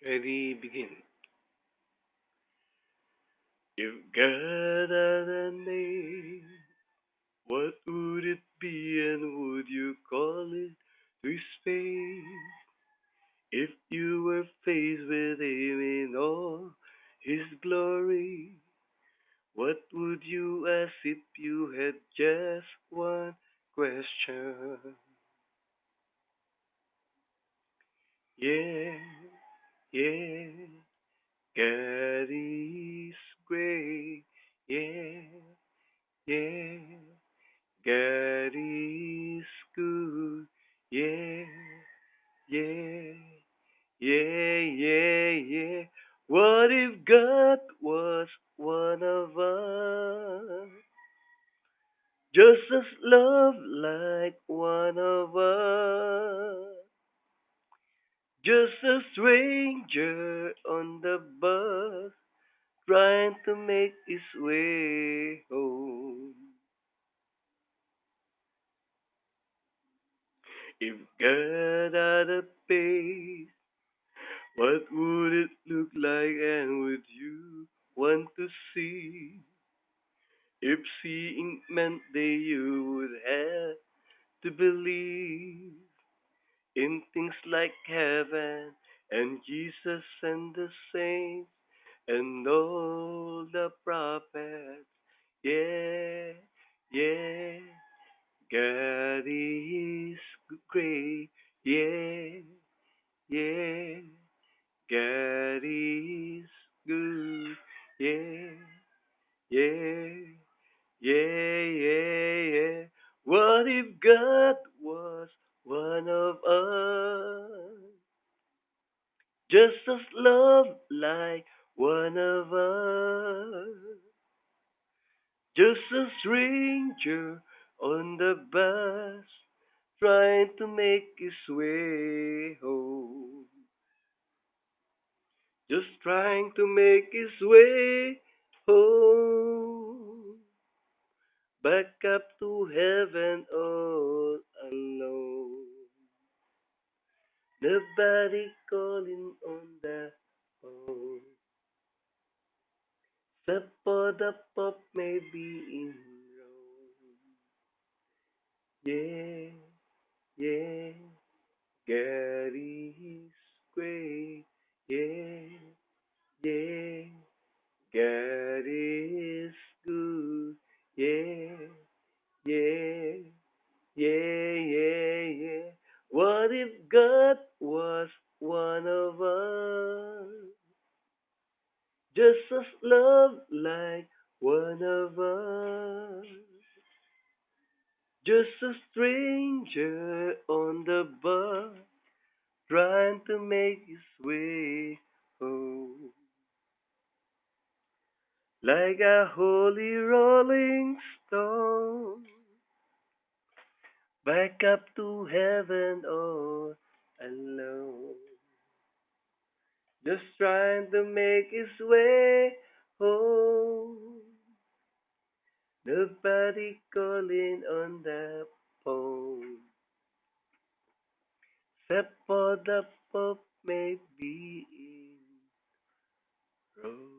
Ready, begin. If God had a name, what would it be and would you call it to his face? If you were faced with him in all his glory, what would you ask if you had just one question? Yeah, yeah, God is great. Yeah, yeah. God is good. Yeah, yeah, yeah. What if God was one of us? Just as love like one of us. Just a stranger on the bus trying to make his way home. If God had a face, what would it look like and would you want to see? If seeing meant that you would have to believe in things like heaven and Jesus and the saints and all the prophets. Yeah, yeah, God is great. Yeah, yeah. God is good. Yeah, yeah, yeah. What if God was one of us? Just as love like one of us. Just a stranger on the bus trying to make his way home. Just trying to make his way home, back up to heaven all alone. Nobody calling on the phone, except for the pop maybe in Rome. Yeah, yeah, Gary is great. Yeah, yeah, God is good. Yeah, yeah, yeah. What if God was one of us? Just as love like one of us. Just a stranger on the bus trying to make his way home. Like a holy rolling stone, back up to heaven all alone. Just trying to make his way home. Nobody calling on the phone, except for the Pope maybe in Rome.